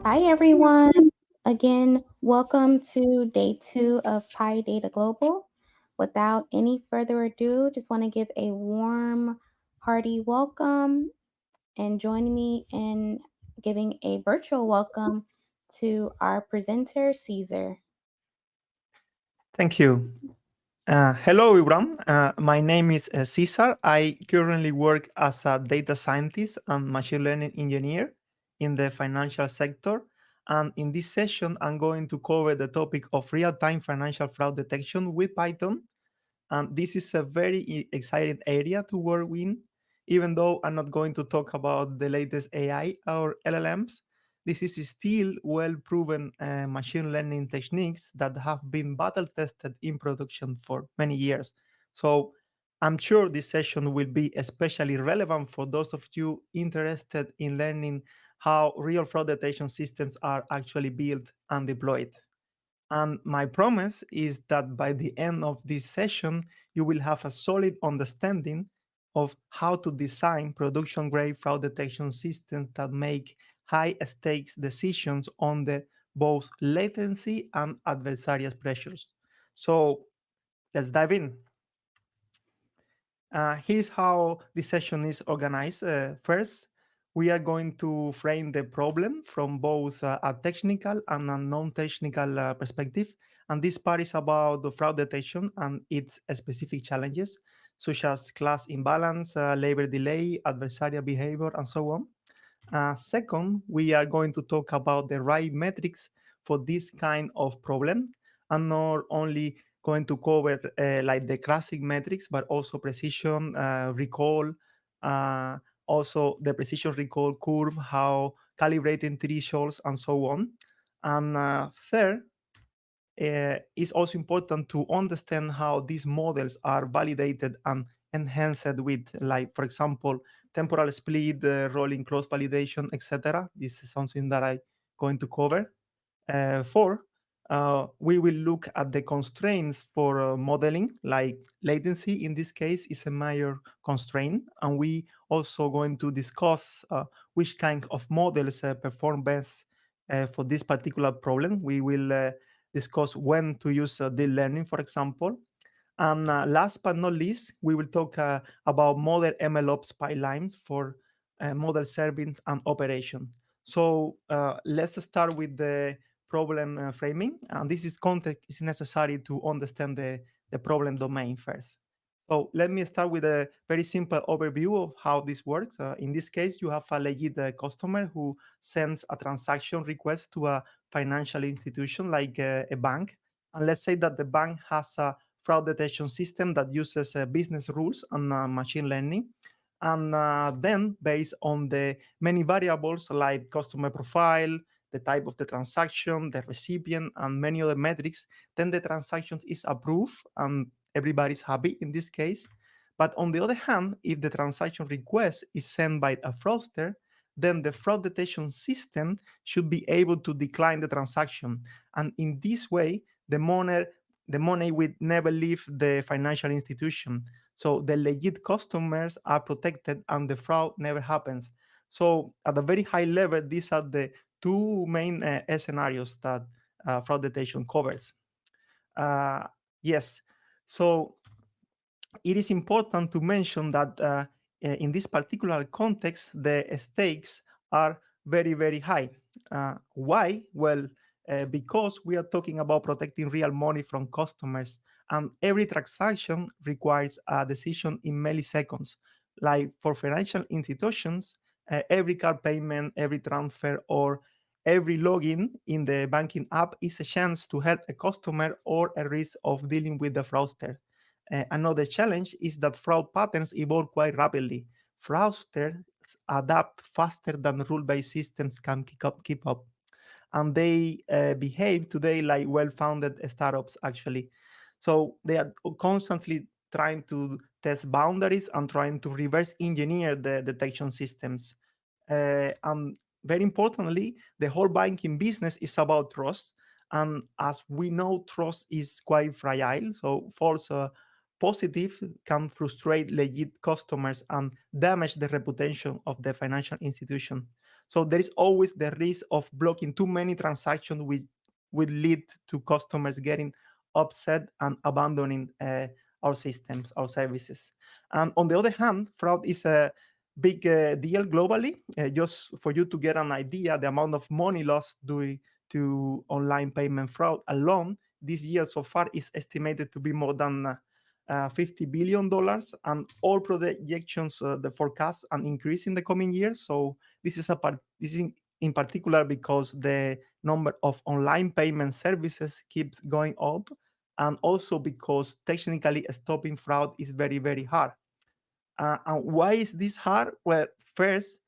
Hi, everyone. Again, welcome to day two of PyData Global. Without any further ado, just want to give a warm, hearty welcome and join me in giving a virtual welcome to our presenter, Caesar. Thank you. Hello, everyone. My name is Cesar. I currently work as a data scientist and machine learning engineer in the financial sector. And in this session, I'm going to cover the topic of real-time financial fraud detection with Python. And this is a very exciting area to work in. Even though I'm not going to talk about the latest AI or LLMs, this is still well proven machine learning techniques that have been battle tested in production for many years. So I'm sure this session will be especially relevant for those of you interested in learning how real fraud detection systems are actually built and deployed. And my promise is that by the end of this session, you will have a solid understanding of how to design production grade fraud detection systems that make high stakes decisions under both latency and adversarial pressures. So let's dive in. Here's how this session is organized. First, we are going to frame the problem from both a technical and a non-technical perspective. And this part is about the fraud detection and its specific challenges, such as class imbalance, labor delay, adversarial behavior, and so on. Second, we are going to talk about the right metrics for this kind of problem, and not only going to cover like the classic metrics, but also precision recall, uh, also the precision recall curve, how calibrating thresholds, and so on. And third, it's also important to understand how these models are validated and enhanced with, like, for example, temporal split, rolling cross validation, etc. This is something that I'm going to cover. Four, we will look at the constraints for modeling, like latency in this case is a major constraint. And we also going to discuss which kind of models perform best for this particular problem. We will discuss when to use deep learning, for example. And last but not least, we will talk about model MLOps pipelines for model serving and operation. So let's start with the problem framing. And this is context is necessary to understand the problem domain first. So let me start with a very simple overview of how this works. In this case, you have a legit customer who sends a transaction request to a financial institution like a bank. And let's say that the bank has a fraud detection system that uses business rules and machine learning. And then, based on the many variables like customer profile, the type of the transaction, the recipient, and many other metrics, then the transaction is approved and everybody's happy in this case. But on the other hand, if the transaction request is sent by a fraudster, then the fraud detection system should be able to decline the transaction. And in this way, the money will never leave the financial institution. So the legit customers are protected and the fraud never happens. So at a very high level, these are the two main scenarios that fraud detection covers. Uh, yes. So it is important to mention that in this particular context, the stakes are very, very high. Why? Well, because we are talking about protecting real money from customers, and every transaction requires a decision in milliseconds. Like for financial institutions, every card payment, every transfer, or every login in the banking app is a chance to help a customer or a risk of dealing with the fraudster. Another challenge is that fraud patterns evolve quite rapidly. Fraudsters adapt faster than rule-based systems can keep up, and they behave today like well-founded startups, actually. So they are constantly trying to test boundaries and trying to reverse engineer the detection systems. And very importantly, the whole banking business is about trust. And as we know, trust is quite fragile. So false positive can frustrate legit customers and damage the reputation of the financial institution. So there is always the risk of blocking too many transactions, which will lead to customers getting upset and abandoning our systems, our services. And on the other hand, fraud is a big deal globally. Just for you to get an idea, the amount of money lost due to online payment fraud alone this year so far is estimated to be more than $50 billion, and all projections, the forecast, an increase in the coming years. So this is in particular because the number of online payment services keeps going up, and also because technically stopping fraud is very, very hard. And why is this hard? Well, first,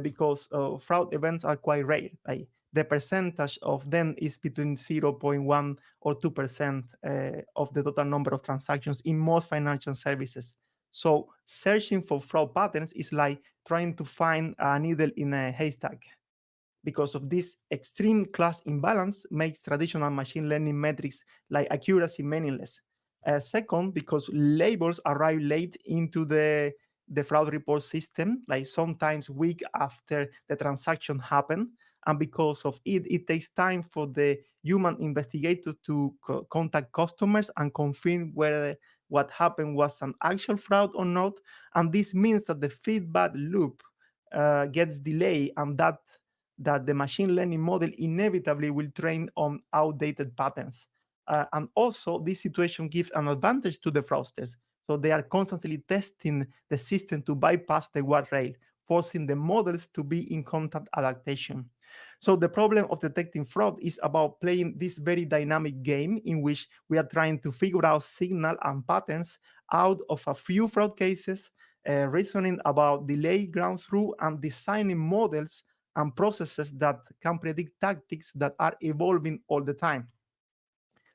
because fraud events are quite rare. Like the percentage of them is between 0.1 or 2% of the total number of transactions in most financial services. So searching for fraud patterns is like trying to find a needle in a haystack. Because of this extreme class imbalance makes traditional machine learning metrics like accuracy meaningless. Second, because labels arrive late into the fraud report system, like sometimes week after the transaction happened. And because of it, it takes time for the human investigator to contact customers and confirm whether what happened was an actual fraud or not. And this means that the feedback loop gets delayed, and that the machine learning model inevitably will train on outdated patterns. And also, this situation gives an advantage to the fraudsters. So they are constantly testing the system to bypass the guardrail, forcing the models to be in constant adaptation. So the problem of detecting fraud is about playing this very dynamic game in which we are trying to figure out signal and patterns out of a few fraud cases, reasoning about delay ground truth, and designing models and processes that can predict tactics that are evolving all the time.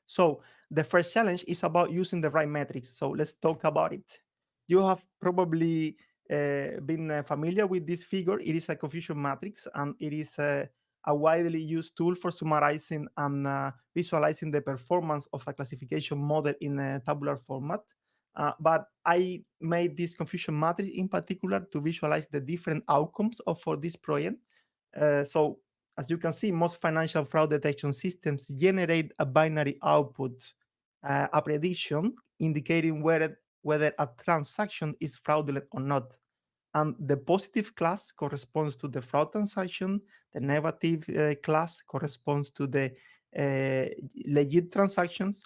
So the first challenge is about using the right metrics. So let's talk about it. You have probably been familiar with this figure. It is a confusion matrix, and it is a widely used tool for summarizing and visualizing the performance of a classification model in a tabular format. But I made this confusion matrix in particular to visualize the different outcomes of for this project. So as you can see, most financial fraud detection systems generate a binary output, a prediction indicating whether a transaction is fraudulent or not. And the positive class corresponds to the fraud transaction, the negative class corresponds to the legit transactions.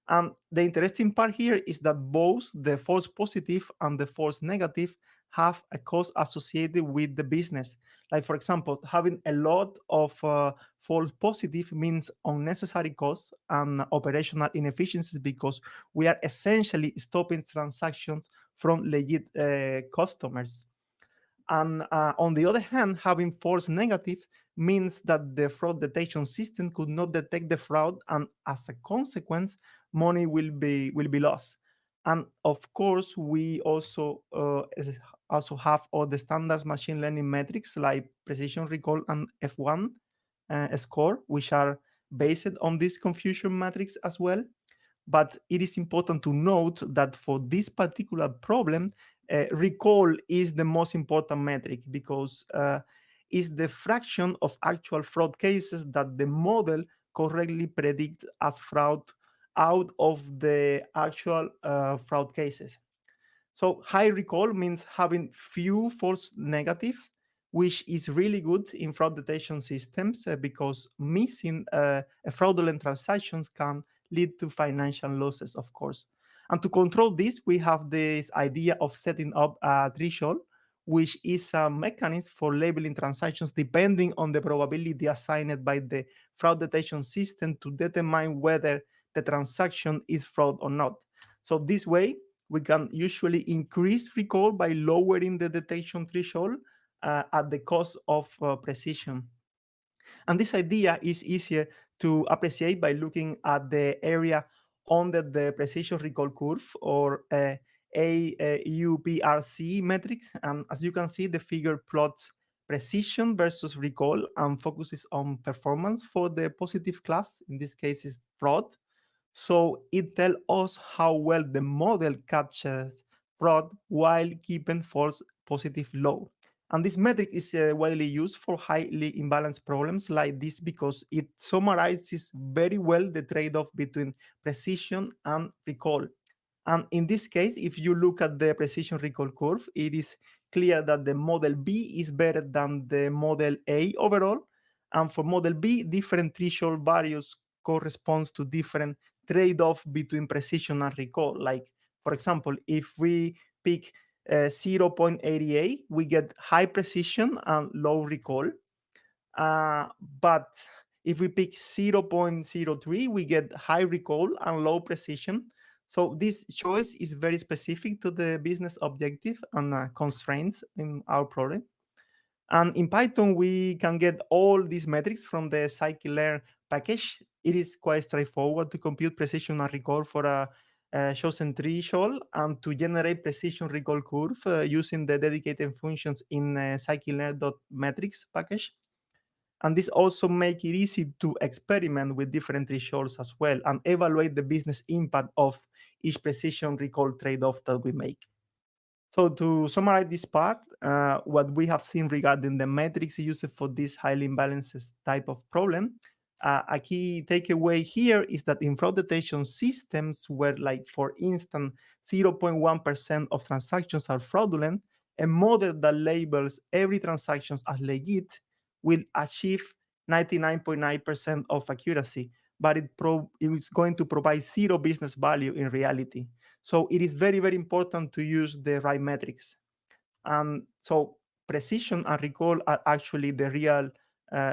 And the interesting part here is that both the false positive and the false negative have a cost associated with the business. Like, for example, having a lot of false positive means unnecessary costs and operational inefficiencies because we are essentially stopping transactions from legit customers. And on the other hand, having false negatives means that the fraud detection system could not detect the fraud, and as a consequence, money will be lost. And of course, we also have all the standard machine learning metrics like precision recall and F1 score, which are based on this confusion matrix as well. But it is important to note that for this particular problem, recall is the most important metric because it's the fraction of actual fraud cases that the model correctly predict as fraud out of the actual fraud cases. So high recall means having few false negatives, which is really good in fraud detection systems because missing fraudulent transactions can lead to financial losses, of course. And to control this, we have this idea of setting up a threshold, which is a mechanism for labeling transactions depending on the probability assigned by the fraud detection system to determine whether the transaction is fraud or not. So this way, we can usually increase recall by lowering the detection threshold at the cost of precision. And this idea is easier to appreciate by looking at the area under the precision recall curve, or AUPRC metrics. And as you can see, the figure plots precision versus recall and focuses on performance for the positive class. In this case, is fraud. So it tells us how well the model catches fraud while keeping false positive low. And this metric is widely used for highly imbalanced problems like this because it summarizes very well the trade off between precision and recall. And in this case, if you look at the precision recall curve, it is clear that the model B is better than the model A overall. And for model B, different threshold values corresponds to different trade-off between precision and recall. Like, for example, if we pick 0.88, we get high precision and low recall. But if we pick 0.03, we get high recall and low precision. So this choice is very specific to the business objective and constraints in our problem. And in Python, we can get all these metrics from the scikit-learn package. It is quite straightforward to compute precision and recall for a chosen threshold and to generate precision recall curve using the dedicated functions in scikit-learn.metrics package. And this also make it easy to experiment with different thresholds as well and evaluate the business impact of each precision recall trade-off that we make. So to summarize this part, what we have seen regarding the metrics used for this highly imbalanced type of problem, a key takeaway here is that in fraud detection systems where, like, for instance, 0.1% of transactions are fraudulent, a model that labels every transaction as legit will achieve 99.9% of accuracy, but it is going to provide zero business value in reality. So it is very, very important to use the right metrics. So precision and recall are actually the real,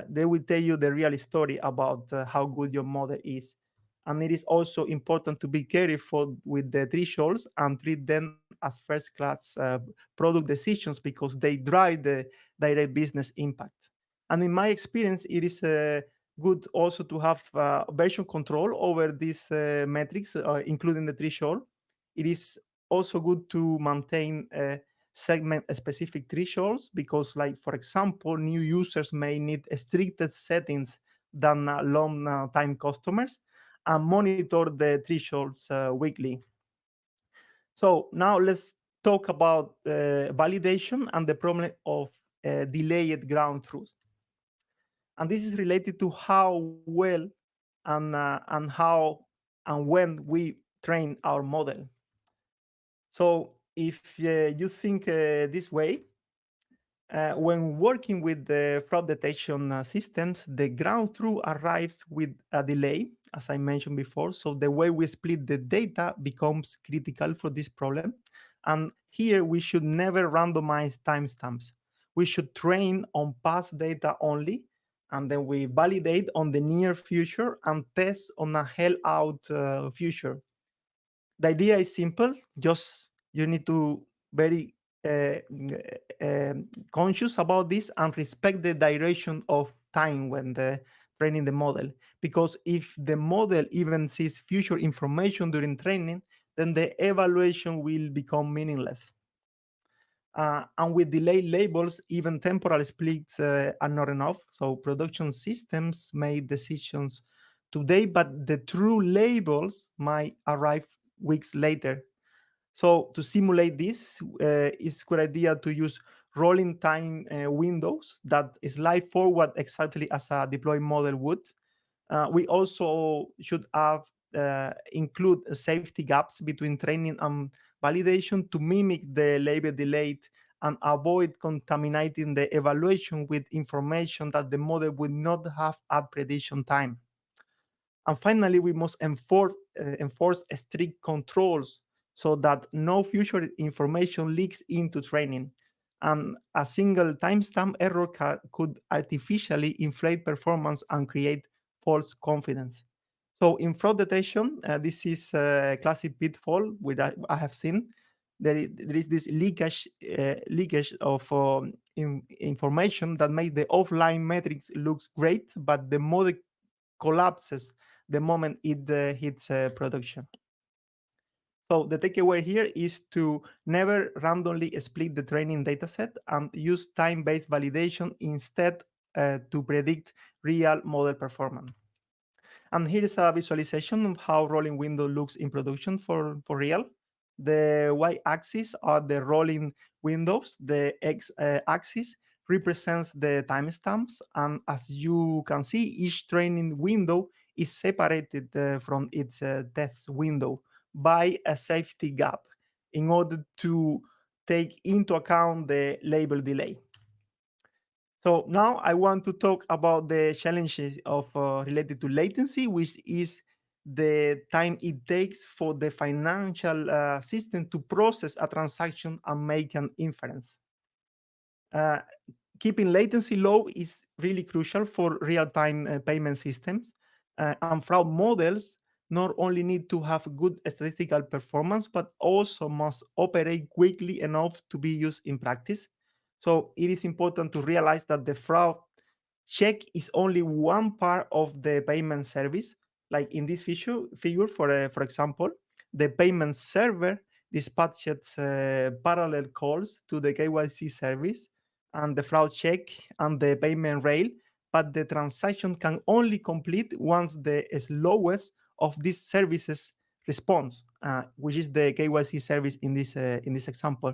they will tell you the real story about how good your model is. And it is also important to be careful with the thresholds and treat them as first class product decisions because they drive the direct business impact. And in my experience, it is good also to have version control over these metrics, including the threshold. It is also good to maintain segment specific thresholds because, like, for example, new users may need stricter settings than long time customers and monitor the thresholds weekly. So now let's talk about validation and the problem of delayed ground truth. And this is related to how well and how and when we train our model. So if you think this way, when working with the fraud detection systems, the ground truth arrives with a delay, as I mentioned before. So the way we split the data becomes critical for this problem. And here we should never randomize timestamps. We should train on past data only, and then we validate on the near future and test on a hell out future. The idea is simple. Just you need to very conscious about this and respect the duration of time when the training the model. Because if the model even sees future information during training, then the evaluation will become meaningless. And with delayed labels, even temporal splits are not enough. So production systems made decisions today, but the true labels might arrive weeks later. So to simulate this, it's a good idea to use rolling time windows that slide forward exactly as a deploy model would. We also should have include safety gaps between training and validation to mimic the label delayed and avoid contaminating the evaluation with information that the model would not have at prediction time. And finally, we must enforce strict controls so that no future information leaks into training. And a single timestamp error could artificially inflate performance and create false confidence. So in fraud detection, this is a classic pitfall which I have seen. There is this leakage of information that makes the offline metrics looks great, but the model collapses the moment it hits production. So the takeaway here is to never randomly split the training dataset and use time-based validation instead to predict real model performance. And here is a visualization of how rolling window looks in production for real. The y-axis are the rolling windows. The x-axis represents the timestamps, and as you can see, each training window is separated from its test window by a safety gap in order to take into account the label delay. So now I want to talk about the challenges of related to latency, which is the time it takes for the financial system to process a transaction and make an inference. Uh, Keeping latency low is really crucial for real-time payment systems, and fraud models not only need to have good statistical performance but also must operate quickly enough to be used in practice. So it is important to realize that the fraud check is only one part of the payment service. Like in this figure for example, the payment server dispatches parallel calls to the KYC service and the fraud check and the payment rail, but the transaction can only complete once the slowest of these services responds, which is the KYC service in this example.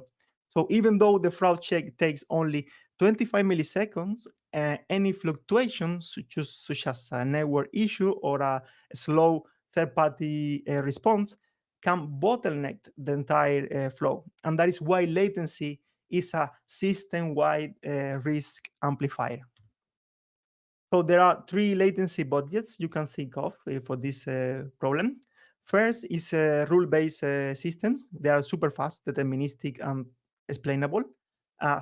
So even though the fraud check takes only 25 milliseconds, any fluctuation, such as a network issue or a slow third-party response, can bottleneck the entire flow. And that is why latency is a system-wide risk amplifier. So there are three latency budgets you can think of for this problem. First is rule-based systems. They are super fast, deterministic, and explainable.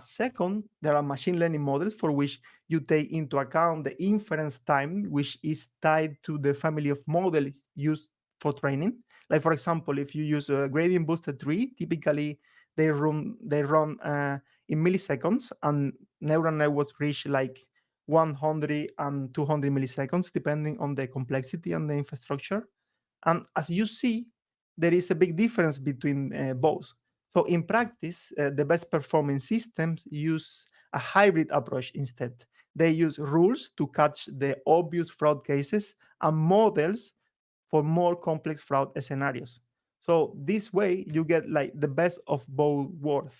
Second, there are machine learning models for which you take into account the inference time, which is tied to the family of models used for training. Like for example, if you use a gradient boosted tree, typically they run in milliseconds, and neural networks reach like 100 and 200 milliseconds, depending on the complexity and the infrastructure. And as you see, there is a big difference between both. So in practice, the best performing systems use a hybrid approach instead. They use rules to catch the obvious fraud cases and models for more complex fraud scenarios. So this way, you get like the best of both worlds.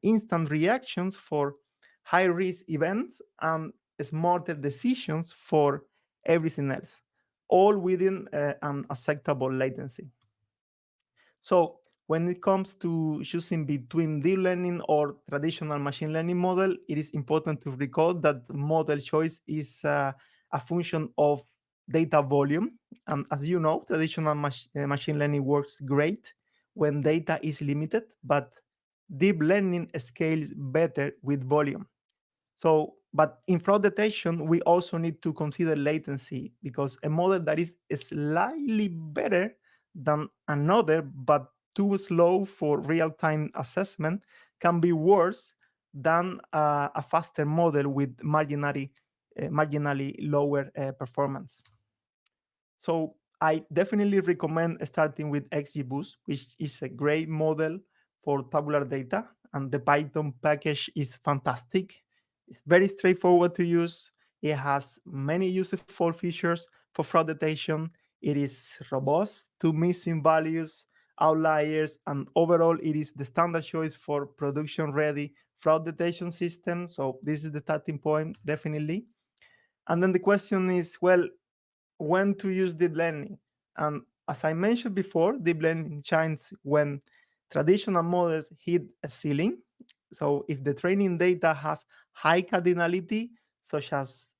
Instant reactions for high risk events and smarter decisions for everything else, all within an acceptable latency. So when it comes to choosing between deep learning or traditional machine learning model, it is important to recall that model choice is a function of data volume. And as you know, traditional machine learning works great when data is limited, but deep learning scales better with volume. So, but in fraud detection, we also need to consider latency because a model that is slightly better than another, but too slow for real time assessment, can be worse than a faster model with marginally lower performance. So I definitely recommend starting with XGBoost, which is a great model for tabular data, and the Python package is fantastic. It's very straightforward to use. It has many useful features for fraud detection. It is robust to missing values, outliers, and overall, it is the standard choice for production-ready fraud detection systems. So this is the starting point, definitely. And then the question is, well, when to use deep learning. And as I mentioned before, deep learning shines when traditional models hit a ceiling. So if the training data has high cardinality, such as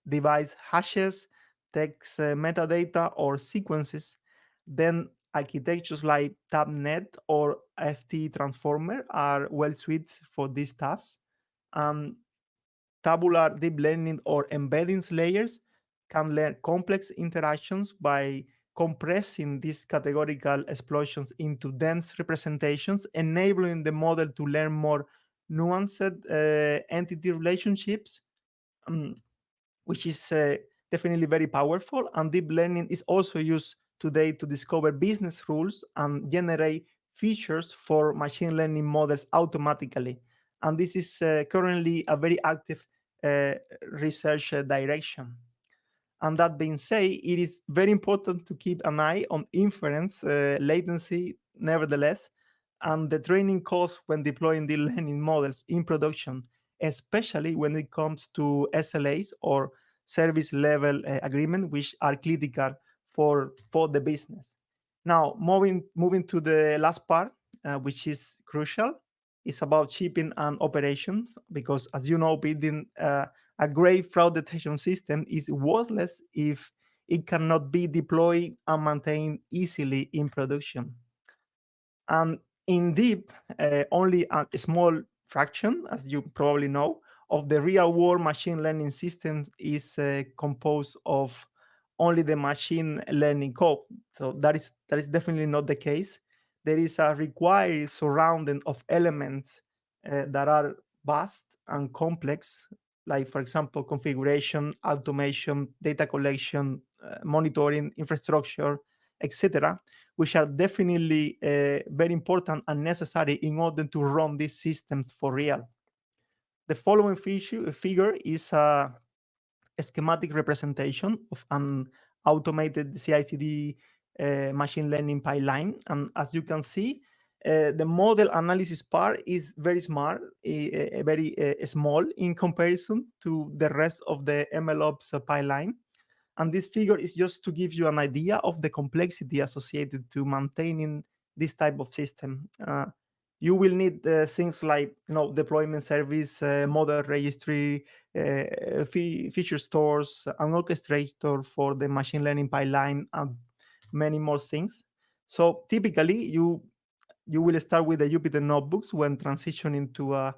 device hashes, text metadata, or sequences, then architectures like TabNet or FT Transformer are well suited for these tasks. Um, Tabular deep learning or embeddings layers can learn complex interactions by compressing these categorical explosions into dense representations, enabling the model to learn more nuanced entity relationships, um, which is definitely very powerful. And deep learning is also used today to discover business rules and generate features for machine learning models automatically. And this is currently a very active uh, research direction. And that being said, it is very important to keep an eye on inference latency, nevertheless, and the training costs when deploying deep learning models in production, especially when it comes to SLAs or service level agreement, which are critical for the business. Now, moving to the last part, which is crucial, is about shipping and operations, because as you know, building a great fraud detection system is worthless if it cannot be deployed and maintained easily in production. And indeed, only a small fraction, as you probably know, of the real world machine learning systems is composed of only the machine learning code. So that is definitely not the case. There is a required surrounding of elements that are vast and complex, like, for example, configuration, automation, data collection, monitoring, infrastructure, etc., which are definitely very important and necessary in order to run these systems for real. The following figure is a schematic representation of an automated CI/CD machine learning pipeline. And as you can see, the model analysis part is very smart, very small in comparison to the rest of the MLOps pipeline. And this figure is just to give you an idea of the complexity associated to maintaining this type of system. You will need things like, deployment service, model registry, feature stores, an orchestrator for the machine learning pipeline, and many more things. So typically, you will start with the Jupyter notebooks when transitioning to a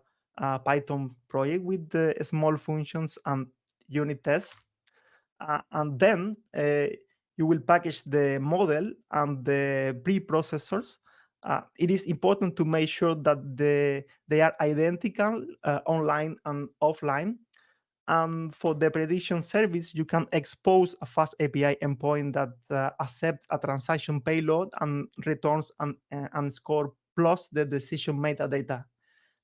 Python project with the small functions and unit tests, and then you will package the model and the preprocessors. It is important to make sure that they are identical online and offline. And for the prediction service, you can expose a fast API endpoint that accepts a transaction payload and returns an score plus the decision metadata,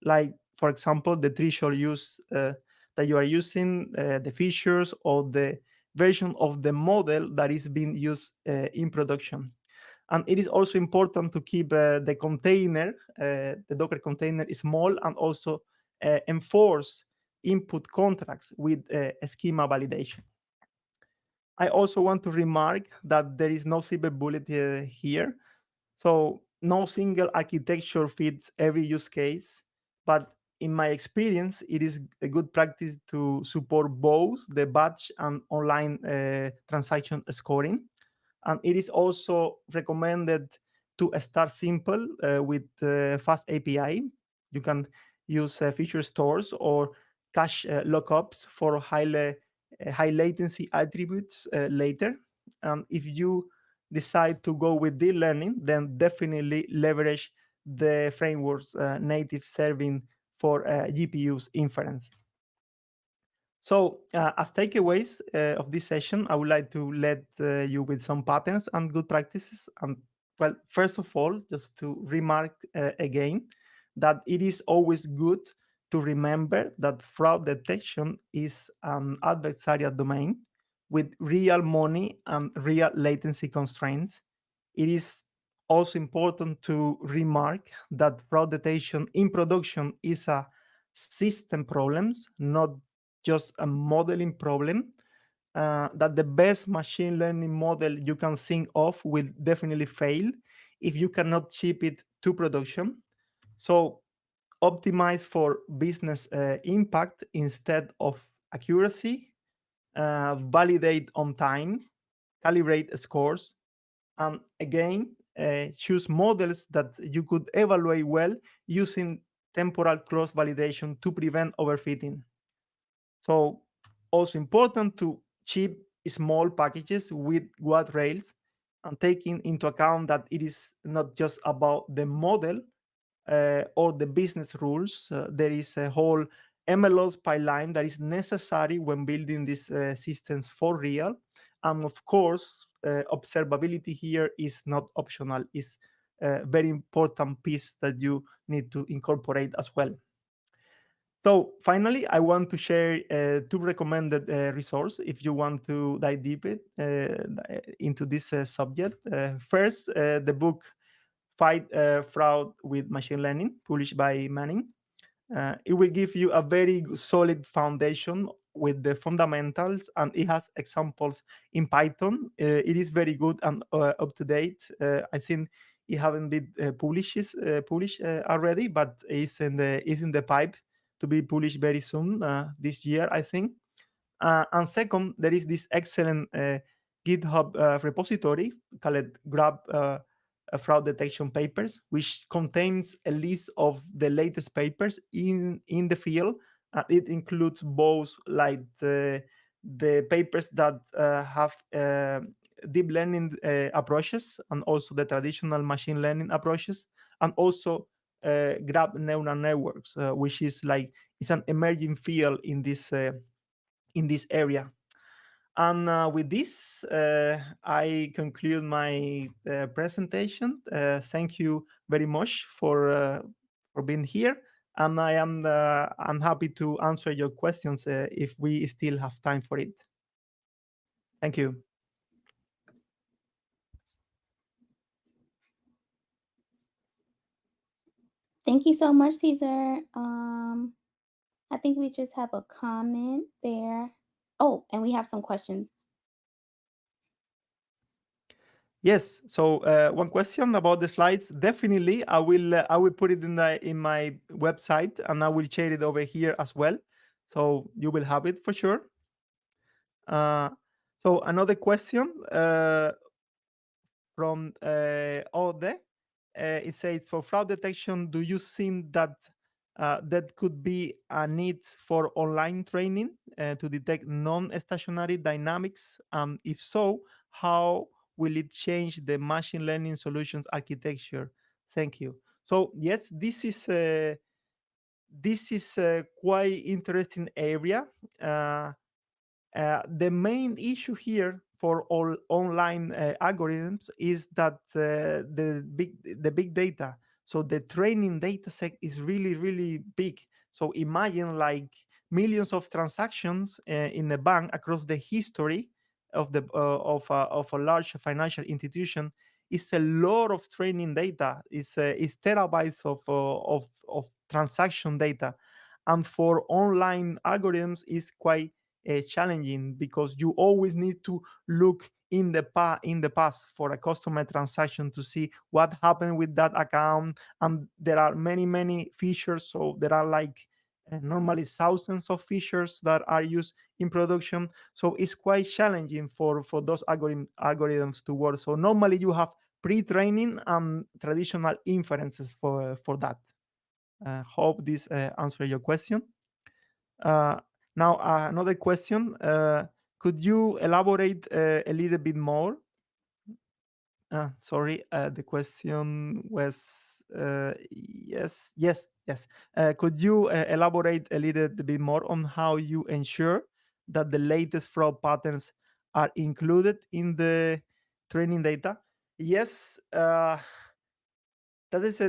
like, for example, the threshold use that you are using, the features, or the version of the model that is being used in production. And it is also important to keep the container, the Docker container, small, and also enforce input contracts with schema validation. I also want to remark that there is no silver bullet here. So no single architecture fits every use case, but in my experience, it is a good practice to support both the batch and online transaction scoring. And it is also recommended to start simple with fast API. You can use feature stores or cache lookups for high latency attributes later. And if you decide to go with deep learning, then definitely leverage the framework's native serving for GPU's inference. So, as takeaways of this session, I would like to let you with some patterns and good practices. And, well, first of all, just to remark again that it is always good to remember that fraud detection is an adversarial domain with real money and real latency constraints. It is also important to remark that fraud detection in production is a system problems, not just a modeling problem. That the best machine learning model you can think of will definitely fail if you cannot ship it to production. So optimize for business impact instead of accuracy, validate on time, calibrate scores, and again, choose models that you could evaluate well using temporal cross validation to prevent overfitting. So, also important to ship small packages with guardrails and taking into account that it is not just about the model or the business rules. There is a whole MLOps pipeline that is necessary when building these systems for real. And of course, observability here is not optional, it's a very important piece that you need to incorporate as well. So finally, I want to share two recommended resources if you want to dive deep into this subject. First, the book "Fight Fraud with Machine Learning," published by Manning. It will give you a very solid foundation with the fundamentals, and it has examples in Python. It is very good and up to date. I think it haven't been published already, but is in the pipe to be published very soon this year, I think. And second, there is this excellent GitHub repository called Grab Fraud Detection Papers, which contains a list of the latest papers in the field. It includes both like the papers that have deep learning approaches and also the traditional machine learning approaches, and also grab neural networks, which is like it's an emerging field in this area. And with this, I conclude my presentation. Thank you very much for being here, and I'm happy to answer your questions if we still have time for it. Thank you. Thank you so much, Caesar. I think we just have a comment there. Oh, and we have some questions. Yes. So one question about the slides. Definitely, I will put it in my website, and I will share it over here as well. So you will have it for sure. Uh, so another question from Ode. It says, for fraud detection, do you think that that could be a need for online training to detect non-stationary dynamics? If so, how will it change the machine learning solutions architecture? Thank you. So yes, this is a quite interesting area. The main issue here for all online algorithms is that the big data. So the training data set is really big. So imagine like millions of transactions in a bank across the history of the of a large financial institution. Is a lot of training data. Is terabytes of transaction data, and for online algorithms is quite challenging because you always need to look in the past for a customer transaction to see what happened with that account, and there are many features. So there are like normally thousands of features that are used in production, so it's quite challenging for those algorithms to work. So normally you have pre-training and traditional inferences for that. Hope this answer your question. uh, Now, another question. Could you elaborate a little bit more? Sorry, the question was yes. Could you elaborate a little bit more on how you ensure that the latest fraud patterns are included in the training data? Yes, that is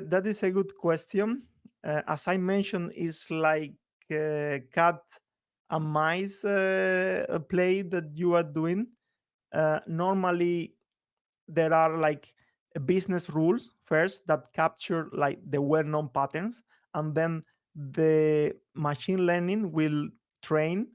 a good question. As I mentioned, it's like cat and mice play that you are doing. Normally, there are like business rules first that capture like the well-known patterns, and then the machine learning will train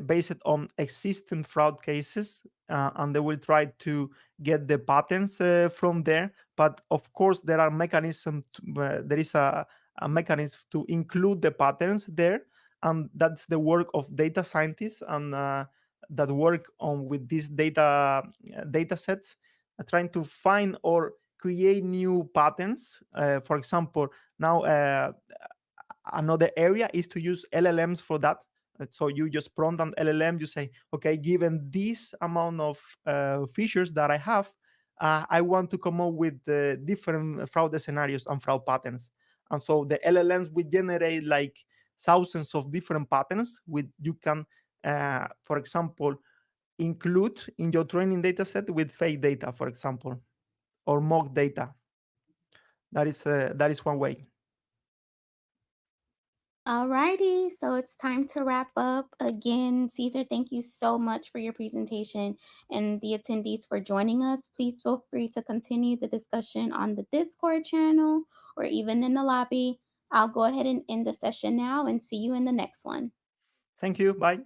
based on existing fraud cases, and they will try to get the patterns from there. But of course there are there is a mechanism to include the patterns there, and that's the work of data scientists and that work on with these data sets, trying to find or create new patterns. For example, now another area is to use LLMs for that. So you just prompt an LLM, you say, okay, given this amount of features that I have, I want to come up with different fraud scenarios and fraud patterns. And so the LLMs will generate like thousands of different patterns with you can, for example, include in your training data set with fake data, for example, or mock data. That is one way. Alrighty, so it's time to wrap up. Again, Caesar, thank you so much for your presentation and the attendees for joining us. Please feel free to continue the discussion on the Discord channel or even in the lobby. I'll go ahead and end the session now and see you in the next one. Thank you. Bye.